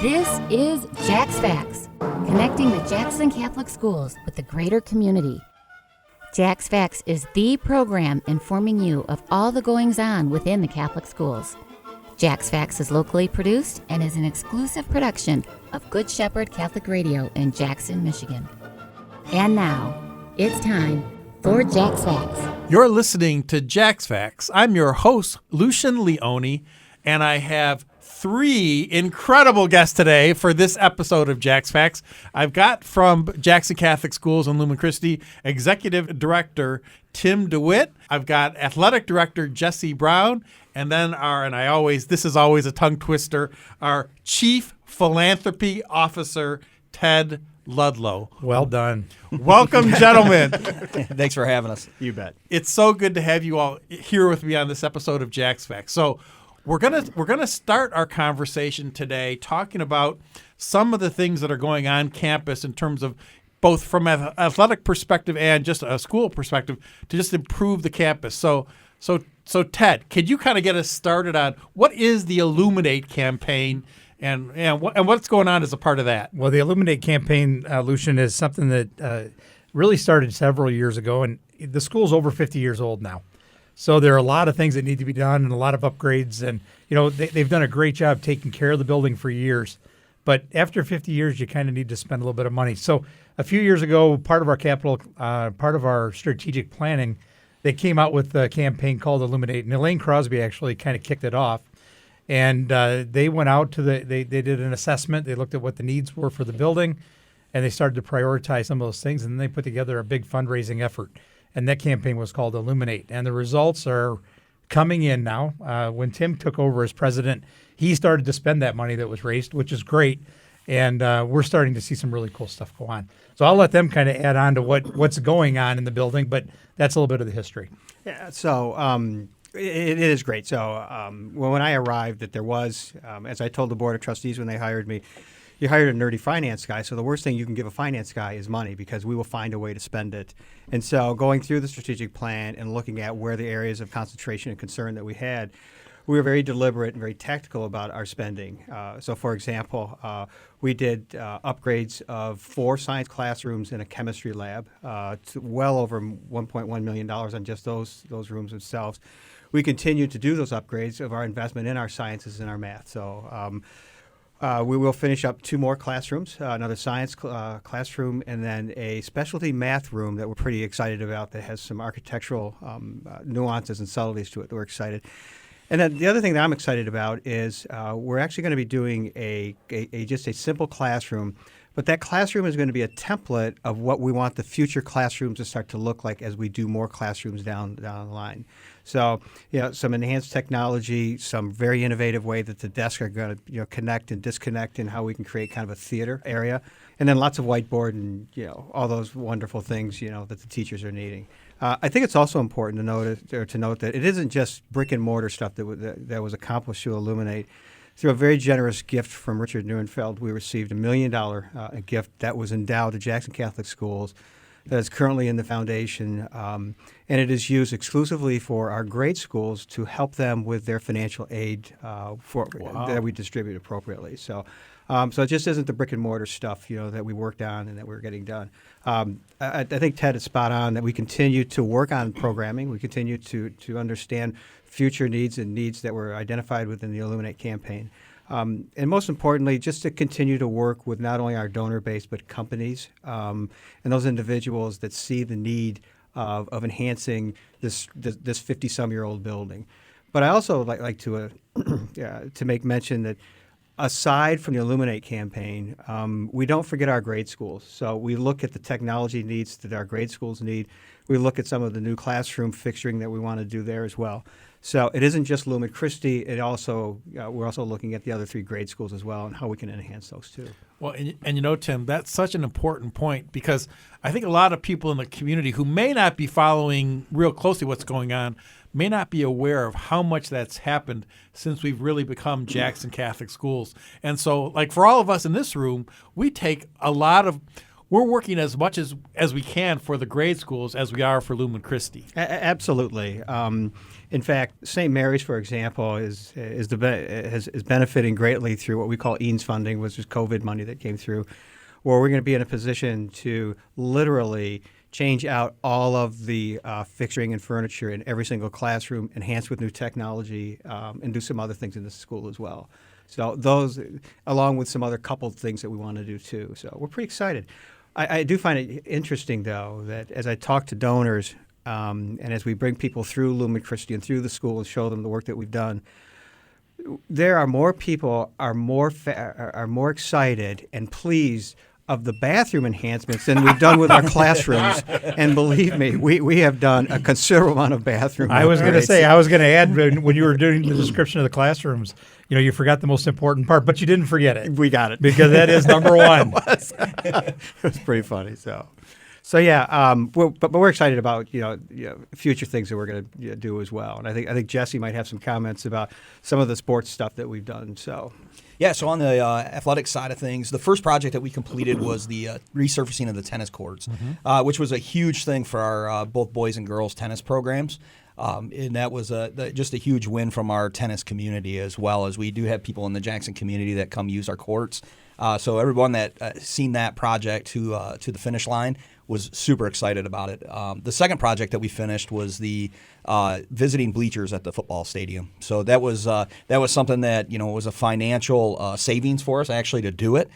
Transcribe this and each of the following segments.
This is Jacs Facts, connecting the Jackson Catholic Schools with the greater community. Jacs Facts is the program informing you of all the goings-on within the Catholic schools. Jacs Facts is locally produced and is an exclusive production of Good Shepherd Catholic Radio in Jackson, Michigan. And now, it's time for Jacs Facts. You're listening to Jacs Facts. I'm your host, Lucian Leone, and I have three incredible guests today for this episode of Jacs Facts. I've got from Jackson Catholic Schools in Lumen Christi, Executive Director Tim DeWitt. I've got Athletic Director Jesse Brown, and then this is always a tongue twister, our Chief Philanthropy Officer, Ted Ludlow. Well done. Welcome, gentlemen. Thanks for having us. You bet. It's so good to have you all here with me on this episode of Jacs Facts. So we're gonna start our conversation today talking about some of the things that are going on campus in terms of both from an athletic perspective and just a school perspective to just improve the campus. So Ted, could you kind of get us started on what is the Illuminate campaign and what's going on as a part of that? Well, the Illuminate campaign, Lucian, is something that really started several years ago, and the school's over 50 years old now. So there are a lot of things that need to be done and a lot of upgrades, and they've done a great job taking care of the building for years. But after 50 years, you kind of need to spend a little bit of money. So a few years ago, part of our strategic planning, they came out with a campaign called Illuminate, and Elaine Crosby actually kind of kicked it off. And they went out to they did an assessment. They looked at what the needs were for the building, and they started to prioritize some of those things. And then they put together a big fundraising effort, and that campaign was called Illuminate. And the results are coming in now. When Tim took over as president, he started to spend that money that was raised, which is great. And we're starting to see some really cool stuff go on. So I'll let them kind of add on to what's going on in the building, but that's a little bit of the history. Yeah. So. It is great. So when I arrived, that there was, as I told the Board of Trustees when they hired me, you hired a nerdy finance guy. So the worst thing you can give a finance guy is money, because we will find a way to spend it. And so going through the strategic plan and looking at where the areas of concentration and concern that we had, we were very deliberate and very tactical about our spending. So, for example, we did upgrades of 4 science classrooms and a chemistry lab, to well over $1.1 million on just those rooms themselves. We continue to do those upgrades of our investment in our sciences and our math. So we will finish up 2 more classrooms, another science classroom, and then a specialty math room that we're pretty excited about that has some architectural nuances and subtleties to it that we're excited. And then the other thing that I'm excited about is we're actually going to be doing just a simple classroom, but that classroom is going to be a template of what we want the future classrooms to start to look like as we do more classrooms down the line. So, some enhanced technology, some very innovative way that the desks are going to, connect and disconnect, and how we can create kind of a theater area, and then lots of whiteboard and all those wonderful things that the teachers are needing. I think it's also important to note that it isn't just brick and mortar stuff that was accomplished through Illuminate. Through a very generous gift from Richard Neuenfeld, we received $1 million gift that was endowed to Jackson Catholic Schools, that is currently in the foundation, and it is used exclusively for our grade schools to help them with their financial aid that we distribute appropriately. So it just isn't the brick and mortar stuff that we worked on and that we're getting done. I think Ted is spot on that we continue to work on programming. We continue to understand future needs and needs that were identified within the Illuminate campaign. And most importantly, just to continue to work with not only our donor base, but companies and those individuals that see the need of enhancing this 50-some-year-old building. But I also like to make mention that aside from the Illuminate campaign, we don't forget our grade schools. So we look at the technology needs that our grade schools need. We look at some of the new classroom fixturing that we want to do there as well. So it isn't just Lumen Christi. We're also looking at the other 3 grade schools as well and how we can enhance those too. Well, and Tim, that's such an important point, because I think a lot of people in the community who may not be following real closely what's going on may not be aware of how much that's happened since we've really become Jackson Catholic Schools. And so, like, for all of us in this room, we take a lot of we're working as much as we can for the grade schools as we are for Lumen Christi. Absolutely. In fact, St. Mary's, for example, is benefiting greatly through what we call EANS funding, which is COVID money that came through, where we're going to be in a position to literally change out all of the fixturing and furniture in every single classroom, enhance with new technology, and do some other things in the school as well. So those, along with some other coupled things that we want to do too. So we're pretty excited. I do find it interesting, though, that as I talk to donors and as we bring people through Lumen Christi and through the school and show them the work that we've done, there are more people are more excited and pleased of the bathroom enhancements than we've done with our classrooms. And believe me, we have done a considerable amount of bathroom. I was going to add, when you were doing the description of the classrooms, you forgot the most important part, but you didn't forget it. We got it. Because that is number one. It was pretty funny. So yeah, but we're excited about future things that we're going to do as well. And I think Jesse might have some comments about some of the sports stuff that we've done. So. Yeah, so on the athletic side of things, the first project that we completed was the resurfacing of the tennis courts, which was a huge thing for our both boys and girls tennis programs. And that was just a huge win from our tennis community, as well as we do have people in the Jackson community that come use our courts. So everyone that seen that project to the finish line was super excited about it. The second project that we finished was the visiting bleachers at the football stadium. So that was something that was a financial savings for us actually to do it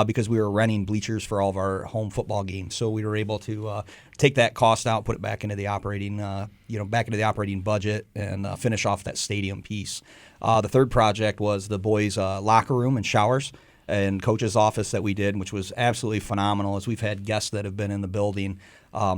because we were renting bleachers for all of our home football games. So we were able to take that cost out, put it back into the operating budget, and finish off that stadium piece. The third project was the boys' locker room and showers and coach's office that we did, which was absolutely phenomenal, as we've had guests that have been in the building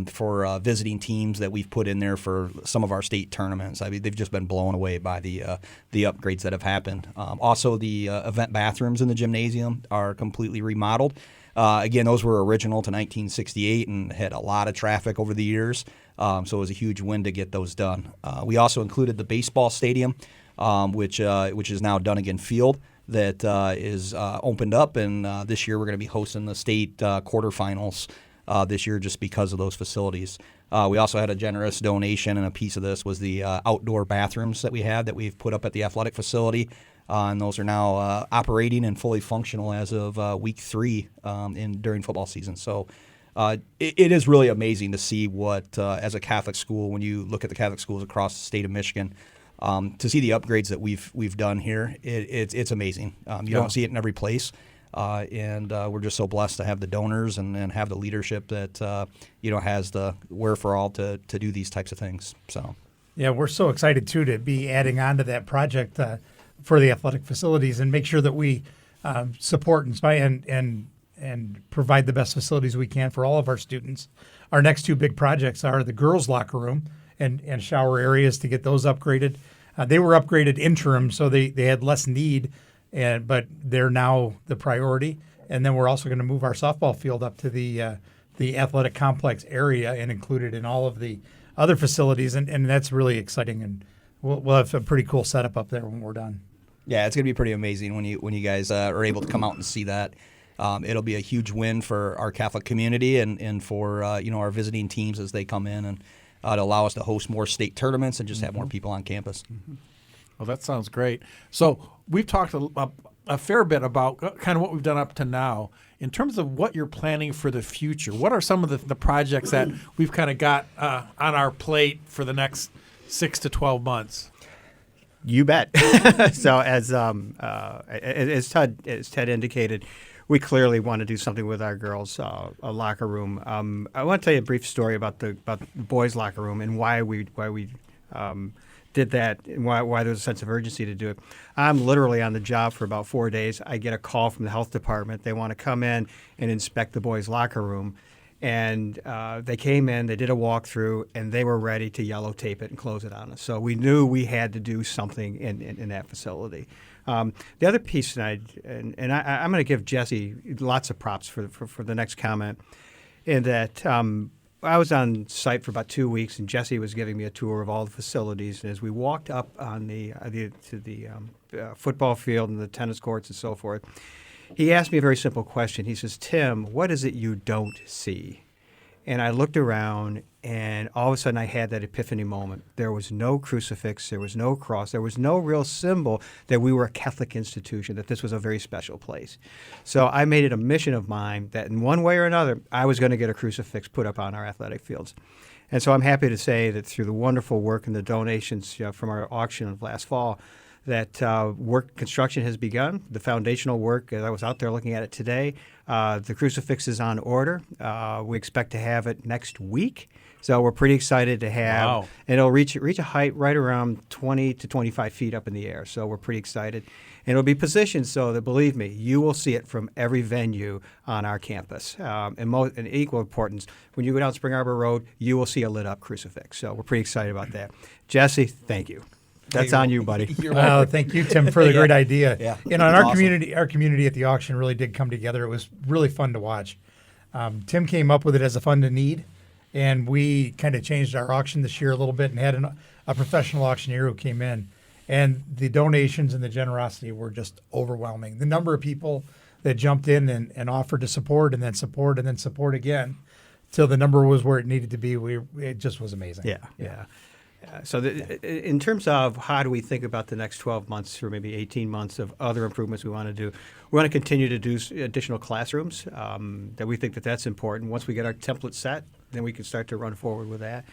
for visiting teams that we've put in there for some of our state tournaments. I mean, they've just been blown away by the upgrades that have happened. Also, the event bathrooms in the gymnasium are completely remodeled. Again, those were original to 1968 and had a lot of traffic over the years, so it was a huge win to get those done. We also included the baseball stadium, which is now Dunnigan Field, that is opened up, and this year we're going to be hosting the state quarterfinals this year just because of those facilities. We also had a generous donation, and a piece of this was the outdoor bathrooms that we had that we've put up at the athletic facility, and those are now operating and fully functional as of week 3 during football season. So it is really amazing to see what, as a Catholic school, when you look at the Catholic schools across the state of Michigan, to see the upgrades that we've done here, it's amazing. You don't see it in every place, and we're just so blessed to have the donors and have the leadership that has the wherewithal to do these types of things. So yeah, we're so excited too to be adding on to that project for the athletic facilities and make sure that we support and provide the best facilities we can for all of our students. Our next 2 big projects are the girls' locker room and shower areas to get those upgraded. They were upgraded interim, so they had less need, but they're now the priority. And then we're also going to move our softball field up to the athletic complex area and include it in all of the other facilities, and that's really exciting. And we'll have a pretty cool setup up there when we're done. Yeah, it's going to be pretty amazing when you guys are able to come out and see that. It'll be a huge win for our Catholic community and for our visiting teams as they come in, and to allow us to host more state tournaments and just have more people on campus. Mm-hmm. Well, that sounds great. So we've talked a fair bit about kind of what we've done up to now. In terms of what you're planning for the future, what are some of the projects that we've kind of got on our plate for the next 6 to 12 months? You bet. So as Ted indicated, we clearly want to do something with our girls' locker room. I want to tell you a brief story about the boys' locker room and why we did that and why there's a sense of urgency to do it. I'm literally on the job for about 4 days. I get a call from the health department. They want to come in and inspect the boys' locker room. And they came in, they did a walkthrough, and they were ready to yellow tape it and close it on us. So we knew we had to do something in that facility. The other piece, I'm going to give Jesse lots of props for the next comment, in that I was on site for about 2 weeks, and Jesse was giving me a tour of all the facilities. And as we walked up on to the football field and the tennis courts and so forth, He asked me a very simple question. He says, Tim, what is it you don't see? And I looked around, and all of a sudden I had that epiphany moment. There was no crucifix, there was no cross, there was no real symbol that we were a Catholic institution, that this was a very special place. So I made it a mission of mine that in one way or another, I was going to get a crucifix put up on our athletic fields. And so I'm happy to say that through the wonderful work and the donations from our auction of last fall, that construction has begun. The foundational work, I was out there looking at it today. The crucifix is on order. We expect to have it next week. So we're pretty excited to have, Wow. and it'll reach a height right around 20 to 25 feet up in the air. So we're pretty excited. And it'll be positioned so that, believe me, you will see it from every venue on our campus. And equal importance, when you go down Spring Arbor Road, you will see a lit up crucifix. So we're pretty excited about that. Jesse, thank you. That's on you, buddy. You're welcome. Thank you, Tim, for the great idea. Yeah. And That's our awesome. community at the auction really did come together. It was really fun to watch. Tim came up with it as a fund to need, and we kind of changed our auction this year a little bit and had a professional auctioneer who came in. And the donations and the generosity were just overwhelming. The number of people that jumped in and offered to support and then support and then support again till the number was where it needed to be, it just was amazing. Yeah. So in terms of how do we think about the next 12 months or maybe 18 months of other improvements we want to do, we want to continue to do additional classrooms that we think that's important. Once we get our template set, then we can start to run forward with that.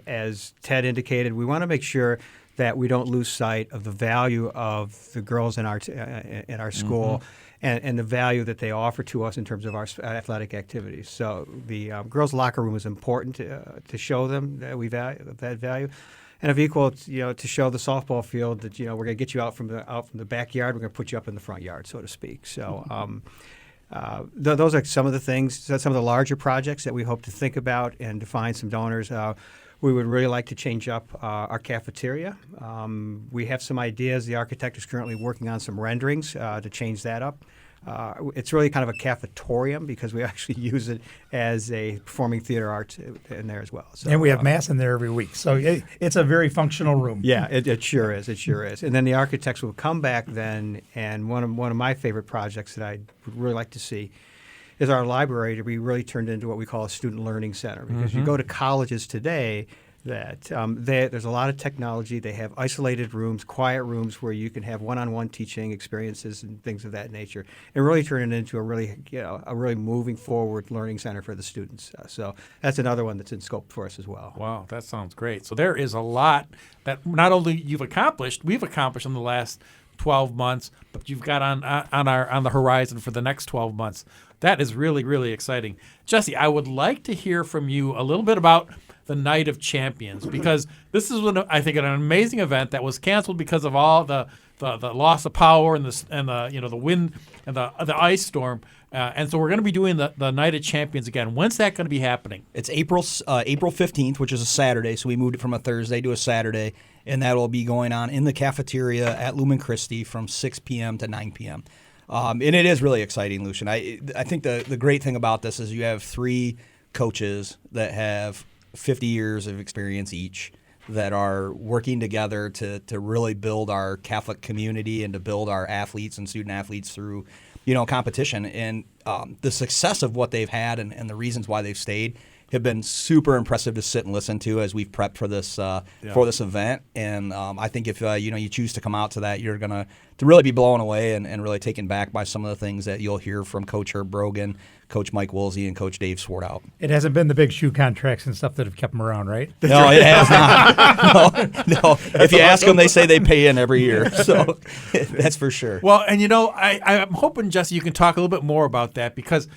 As Ted indicated, we want to make sure that we don't lose sight of the value of the girls in our school and the value that they offer to us in terms of our athletic activities. So the girls' locker room is important to show them that we value that value. And of equal, to show the softball field that we're going to get you out from the backyard, we're going to put you up in the front yard, so to speak. So those are some of the things, some of the larger projects that we hope to think about and to find some donors. We would really like to change up our cafeteria. We have some ideas. The architect is currently working on some renderings to change that up. It's really kind of a cafetorium because we actually use it as a performing theater art in there as well. So, And we have mass in there every week. So it's a very functional room. Yeah, it sure is. It sure is. And then the architects will come back then, and one of my favorite projects that I would really like to see is our library to be really turned into what we call a student learning center. Because you go to colleges today that there's a lot of technology. They have isolated rooms, quiet rooms where you can have one-on-one teaching experiences and things of that nature, and really turn it into a really moving forward learning center for the students. So that's another one that's in scope for us as well. Wow, that sounds great. So there is a lot that not only we've accomplished in the last 12 months, but you've got on the horizon for the next 12 months. That is really, really exciting. Jesse, I would like to hear from you a little bit about the Night of Champions, because this is I think an amazing event that was canceled because of all the loss of power and the wind and the ice storm. And so we're going to be doing the Night of Champions again. When's that going to be happening? It's April 15th, which is a Saturday, so we moved it from a Thursday to a Saturday, and that will be going on in the cafeteria at Lumen Christi from 6 p.m. to 9 p.m. And it is really exciting, Lucian. I think the great thing about this is you have three coaches that have 50 years of experience each that are working together to really build our Catholic community and to build our athletes and student athletes through competition. And the success of what they've had and the reasons why they've stayed have been super impressive to sit and listen to as we've prepped for this event. And I think if you choose to come out to that, you're gonna to really be blown away and really taken back by some of the things that you'll hear from Coach Herb Brogan, Coach Mike Woolsey, and Coach Dave Swartout. It hasn't been the big shoe contracts and stuff that have kept them around, right? No, it has not. No. If you ask them, they say they pay in every year. So that's for sure. Well, and I'm hoping, Jesse, you can talk a little bit more about that because,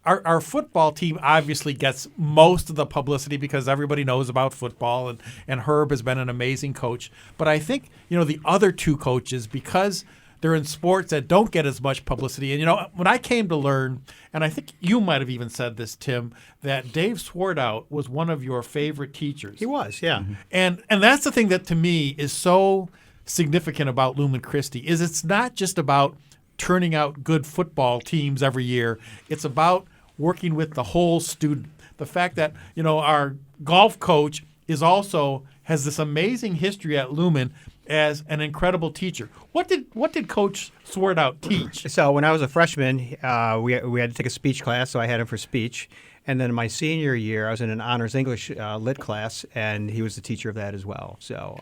our football team obviously gets most of the publicity because everybody knows about football, and Herb has been an amazing coach. But I think, the other two coaches, because they're in sports that don't get as much publicity. And, when I came to learn, and I think you might have even said this, Tim, that Dave Swartout was one of your favorite teachers. He was, yeah. And that's the thing that to me is so significant about Lumen Christi is it's not just about turning out good football teams every year. It's about working with the whole student. The fact that, our golf coach has this amazing history at Lumen as an incredible teacher. What did Coach Swartout teach? So when I was a freshman, we had to take a speech class, so I had him for speech. And then my senior year, I was in an honors English lit class, and he was the teacher of that as well. So,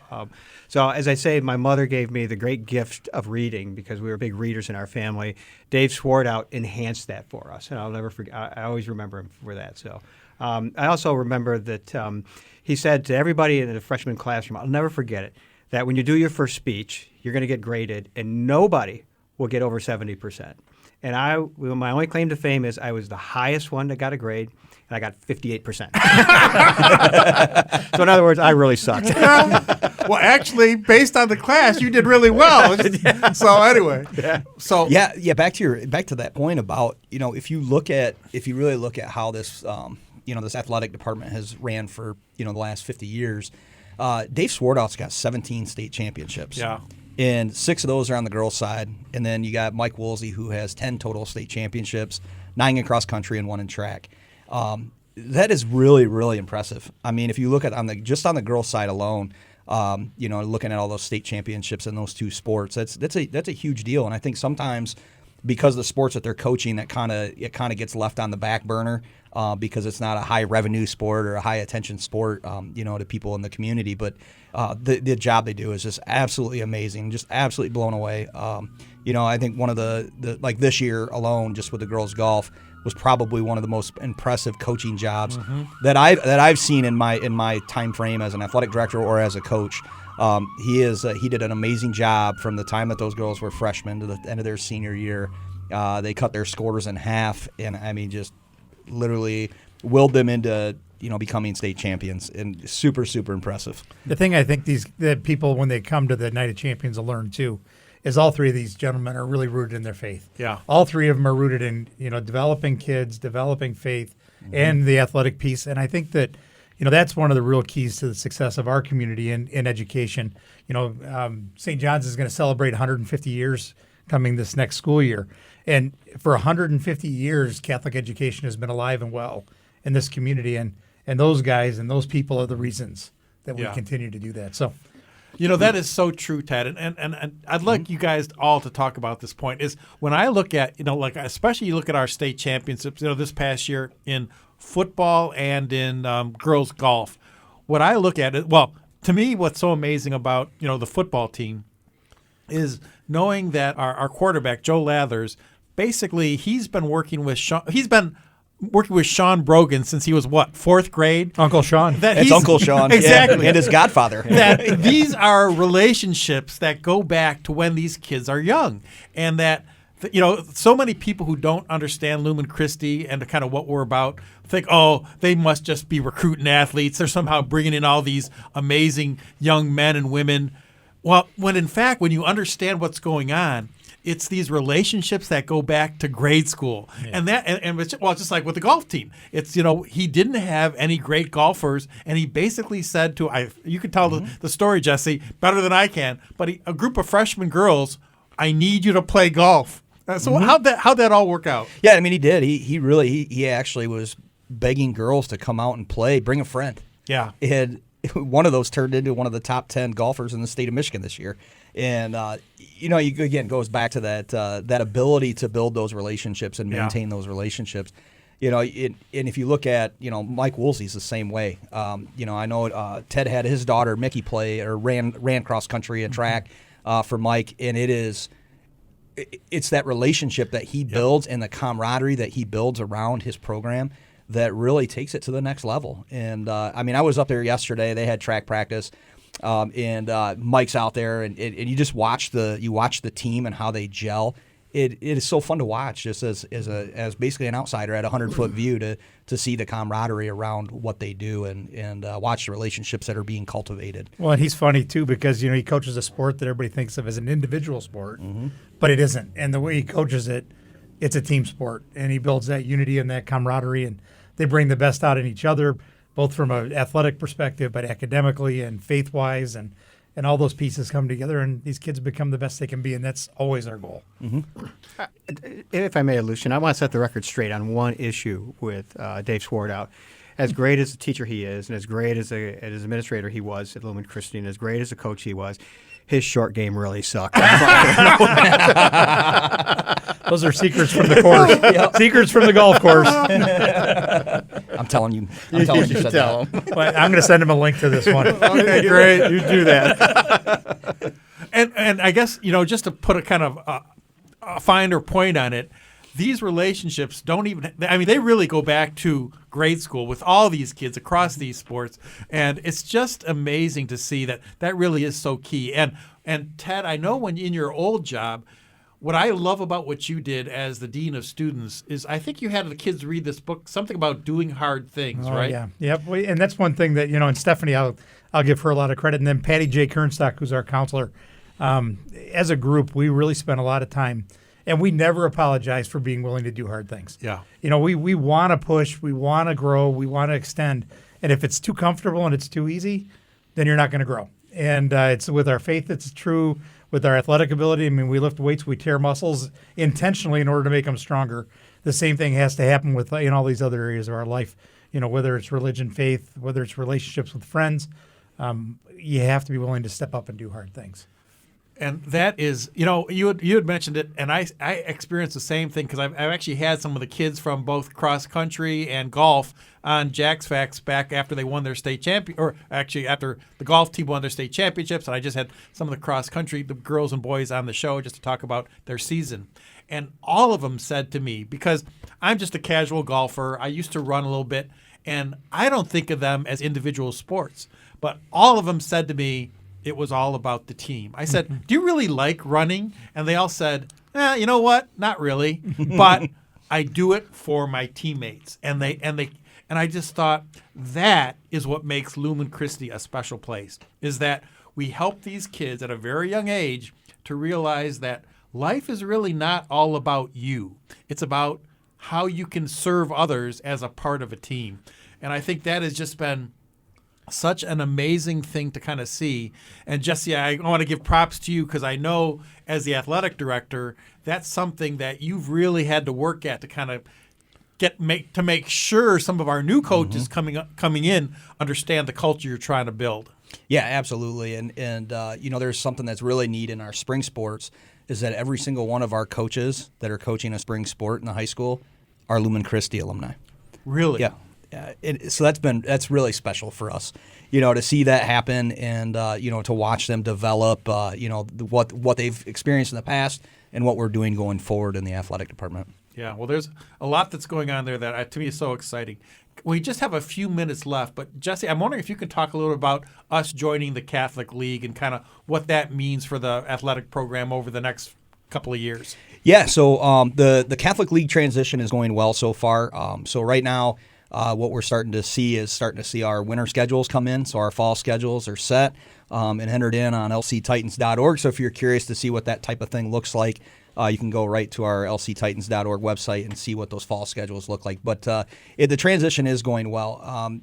so as I say, my mother gave me the great gift of reading because we were big readers in our family. Dave Swartout enhanced that for us, and I'll never forget. I always remember him for that. So, I also remember that he said to everybody in the freshman classroom, I'll never forget it, that when you do your first speech, you're going to get graded, and nobody will get over 70%. And my only claim to fame is I was the highest one that got a grade, and I got 58%. So in other words, I really sucked. Well, actually, based on the class, you did really well. So anyway, so Yeah. Back to that point about, if you really look at how this this athletic department has ran for the last 50 years, Dave Swartout's got 17 state championships. Yeah. And 6 of those are on the girls' side. And then you got Mike Woolsey, who has 10 total state championships, 9 in cross country and 1 in track. That is really, really impressive. I mean, if you look at on the girls' side alone, looking at all those state championships in those 2 sports, that's a huge deal. And I think sometimes because the sports that they're coaching, it kind of gets left on the back burner because it's not a high revenue sport or a high attention sport, to people in the community. But the job they do is just absolutely amazing, just absolutely blown away. I think one of the like this year alone, just with the girls golf, was probably one of the most impressive coaching jobs that I've seen in my time frame as an athletic director or as a coach. He did an amazing job from the time that those girls were freshmen to the end of their senior year. They cut their scores in half, and I mean, just literally willed them into becoming state champions, and super, super impressive. The thing I think the people, when they come to the Night of Champions, will learn too, is all 3 of these gentlemen are really rooted in their faith. Yeah. All 3 of them are rooted in, developing kids, developing faith, and the athletic piece. And I think that, that's one of the real keys to the success of our community in education. St. John's is going to celebrate 150 years coming this next school year. And for 150 years, Catholic education has been alive and well in this community. And those guys and those people are the reasons that we continue to do that. So, that is so true, Ted. And I'd like you guys all to talk about this point is when I look at, especially you look at our state championships, this past year in football and in girls golf, what I look at it, well, to me, what's so amazing about, the football team is knowing that our quarterback, Joe Lathers, basically he's been working with Sean Brogan since he was 4th grade? Uncle Sean. It's Uncle Sean. Exactly. And his godfather. That these are relationships that go back to when these kids are young. And that, so many people who don't understand Lumen Christi and kind of what we're about think, oh, they must just be recruiting athletes. They're somehow bringing in all these amazing young men and women. Well, when in fact, when you understand what's going on, it's these relationships that go back to grade school. Yeah. And it's just like with the golf team. It's, he didn't have any great golfers, and he basically said you can tell the story, Jesse, better than I can, but a group of freshman girls, I need you to play golf. So how'd that all work out? Yeah, I mean, he did. He actually was begging girls to come out and play, bring a friend. Yeah. And one of those turned into one of the top 10 golfers in the state of Michigan this year. And, again, goes back to that ability to build those relationships and maintain those relationships. And if you look at, Mike Woolsey's the same way. I know Ted had his daughter, Mickey, play or ran cross country and track for Mike. And it's that relationship that he builds and the camaraderie that he builds around his program that really takes it to the next level. And, I was up there yesterday. They had track practice. And Mike's out there, and you just watch the team and how they gel. It is so fun to watch, just as basically an outsider at a 100-foot view to see the camaraderie around what they do and watch the relationships that are being cultivated. Well, and he's funny too because he coaches a sport that everybody thinks of as an individual sport, but it isn't. And the way he coaches it, it's a team sport, and he builds that unity and that camaraderie, and they bring the best out in each other, both from an athletic perspective, but academically and faith-wise, and all those pieces come together, and these kids become the best they can be, and that's always our goal. If I may, Lucian, I want to set the record straight on one issue with Dave Swartout. As great as a teacher he is, and as great as an administrator he was at Lumen Christi, and as great as a coach he was, his short game really sucked. Those are secrets from the course. Secrets from the golf course. I'm telling you. I'm telling you said tell that. him. But I'm going to send him a link to this one. Okay, great. You do that. And I guess, just to put a kind of a finer point on it, these relationships don't even, they really go back to grade school with all these kids across these sports. And it's just amazing to see that really is so key. And Ted, I know when in your old job, what I love about what you did as the dean of students is I think you had the kids read this book, something about doing hard things, right? Yeah. Yep. And that's one thing that, and Stephanie, I'll give her a lot of credit. And then Patty J. Kernstock, who's our counselor. As a group, we really spent a lot of time, and we never apologize for being willing to do hard things. Yeah. We want to push, we want to grow, we want to extend. And if it's too comfortable and it's too easy, then you're not going to grow. And it's with our faith, it's true. With our athletic ability, we lift weights, we tear muscles intentionally in order to make them stronger. The same thing has to happen with in all these other areas of our life. Whether it's religion, faith, whether it's relationships with friends, you have to be willing to step up and do hard things. And that is, you had mentioned it, and I experienced the same thing because I've actually had some of the kids from both cross country and golf on Jacs Facts back after they won their state champion, or actually after the golf team won their state championships, and I just had some of the cross country, the girls and boys on the show just to talk about their season. And all of them said to me, because I'm just a casual golfer, I used to run a little bit, and I don't think of them as individual sports, but all of them said to me, it was all about the team. I said, do you really like running? And they all said, you know what? Not really. But I do it for my teammates. And I just thought that is what makes Lumen Christi a special place, is that we help these kids at a very young age to realize that life is really not all about you. It's about how you can serve others as a part of a team. And I think that has just been such an amazing thing to kind of see. And Jesse, I want to give props to you because I know as the athletic director, that's something that you've really had to work at to kind of make sure some of our new coaches coming in understand the culture you're trying to build. Yeah, absolutely. And there's something that's really neat in our spring sports is that every single one of our coaches that are coaching a spring sport in the high school are Lumen Christi alumni. Really? Yeah. So that's really special for us, to see that happen and to watch them develop, what they've experienced in the past and what we're doing going forward in the athletic department. Yeah. Well, there's a lot that's going on there that to me is so exciting. We just have a few minutes left, but Jesse, I'm wondering if you could talk a little about us joining the Catholic League and kind of what that means for the athletic program over the next couple of years. Yeah. So the Catholic League transition is going well so far. So right now. What we're starting to see our winter schedules come in. So our fall schedules are set and entered in on lctitans.org. So if you're curious to see what that type of thing looks like, you can go right to our lctitans.org website and see what those fall schedules look like. But the transition is going well.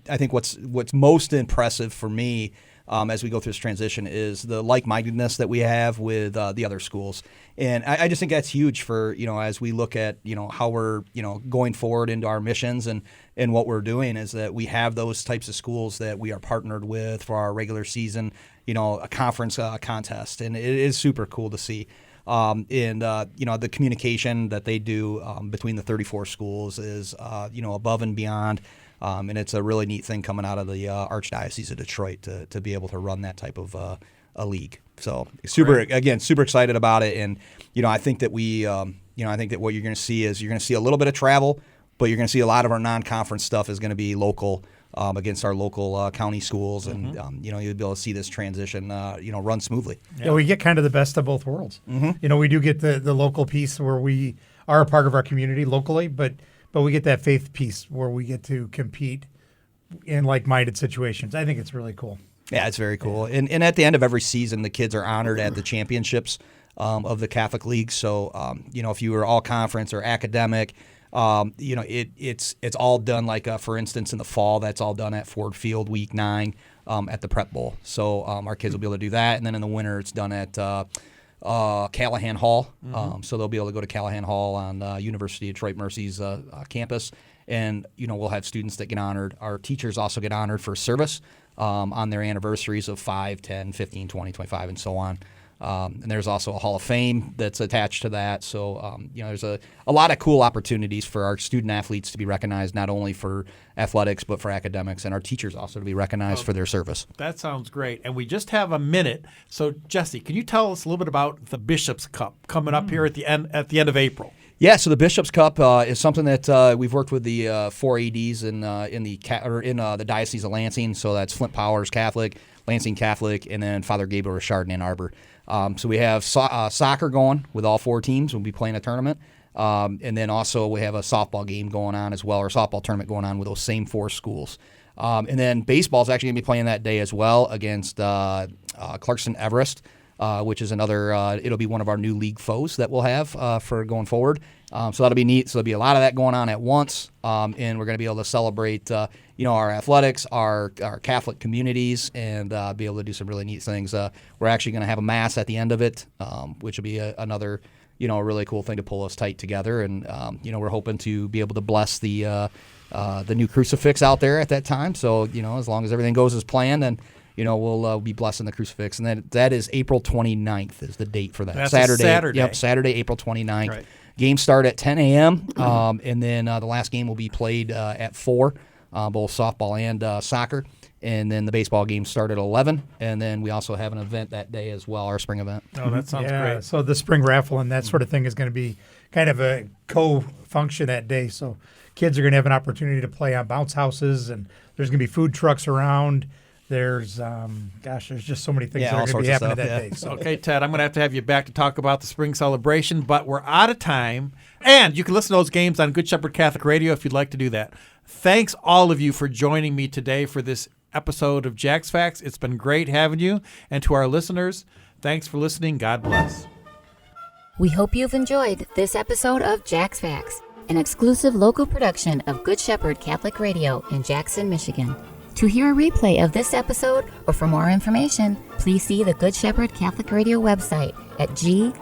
I think what's most impressive for me as we go through this transition is the like-mindedness that we have with the other schools. And I just think that's huge for, as we look at, how we're, going forward into our missions and what we're doing is that we have those types of schools that we are partnered with for our regular season, a conference contest. And it is super cool to see. The communication that they do between the 34 schools is, above and beyond. And it's a really neat thing coming out of the Archdiocese of Detroit to be able to run that type of a league. So super excited about it. And, I think that I think that what you're going to see is you're going to see a little bit of travel, but you're going to see a lot of our non-conference stuff is going to be local against our local county schools. And, you'll be able to see this transition, run smoothly. Yeah, we get kind of the best of both worlds. Mm-hmm. We do get the local piece where we are a part of our community locally, but we get that faith piece where we get to compete in like-minded situations. I think it's really cool. Yeah, it's very cool. And at the end of every season, the kids are honored at the championships of the Catholic League. So, if you were all conference or academic, it's all done like, for instance, in the fall, that's all done at Ford Field week 9 at the Prep Bowl. So our kids will be able to do that. And then in the winter, it's done at Callahan Hall. So they'll be able to go to Callahan Hall on University of Detroit Mercy's campus. And, we'll have students that get honored. Our teachers also get honored for service on their anniversaries of 5, 10, 15, 20, 25, and so on. And there's also a Hall of Fame that's attached to that. So, there's a lot of cool opportunities for our student athletes to be recognized, not only for athletics, but for academics, and our teachers also to be recognized for their service. That sounds great. And we just have a minute. So, Jesse, can you tell us a little bit about the Bishop's Cup coming up here at the end of April? Yeah, so the Bishop's Cup is something that we've worked with the 4 ADs in the Diocese of Lansing. So that's Flint Powers Catholic, Lansing Catholic, and then Father Gabriel Richard in Ann Arbor. So we have soccer going with all 4 teams. We'll be playing a tournament. And then also we have a softball game going on as well, or a softball tournament going on with those same 4 schools. And then baseball is actually going to be playing that day as well against Clarkson Everest, which is another, it'll be one of our new league foes that we'll have for going forward. So that'll be neat. So there'll be a lot of that going on at once. And we're going to be able to celebrate, our athletics, our Catholic communities, and be able to do some really neat things. We're actually going to have a mass at the end of it, which will be another, a really cool thing to pull us tight together. And, we're hoping to be able to bless the new crucifix out there at that time. So, as long as everything goes as planned, then we'll be blessing the crucifix. And that is April 29th is the date for that. That's Saturday. Yep, Saturday, April 29th. Right. Games start at 10 a.m., and then the last game will be played at 4, both softball and soccer. And then the baseball games start at 11, and then we also have an event that day as well, our spring event. Oh, that sounds great. So the spring raffle and that sort of thing is going to be kind of a co-function that day. So kids are going to have an opportunity to play on bounce houses, and there's going to be food trucks around. There's, there's just so many things that are going to be happening that day. So. Okay, Ted, I'm going to have you back to talk about the spring celebration, but we're out of time. And you can listen to those games on Good Shepherd Catholic Radio if you'd like to do that. Thanks, all of you, for joining me today for this episode of Jacs Facts. It's been great having you. And to our listeners, thanks for listening. God bless. We hope you've enjoyed this episode of Jacs Facts, an exclusive local production of Good Shepherd Catholic Radio in Jackson, Michigan. To hear a replay of this episode or for more information, please see the Good Shepherd Catholic Radio website at gscr.org.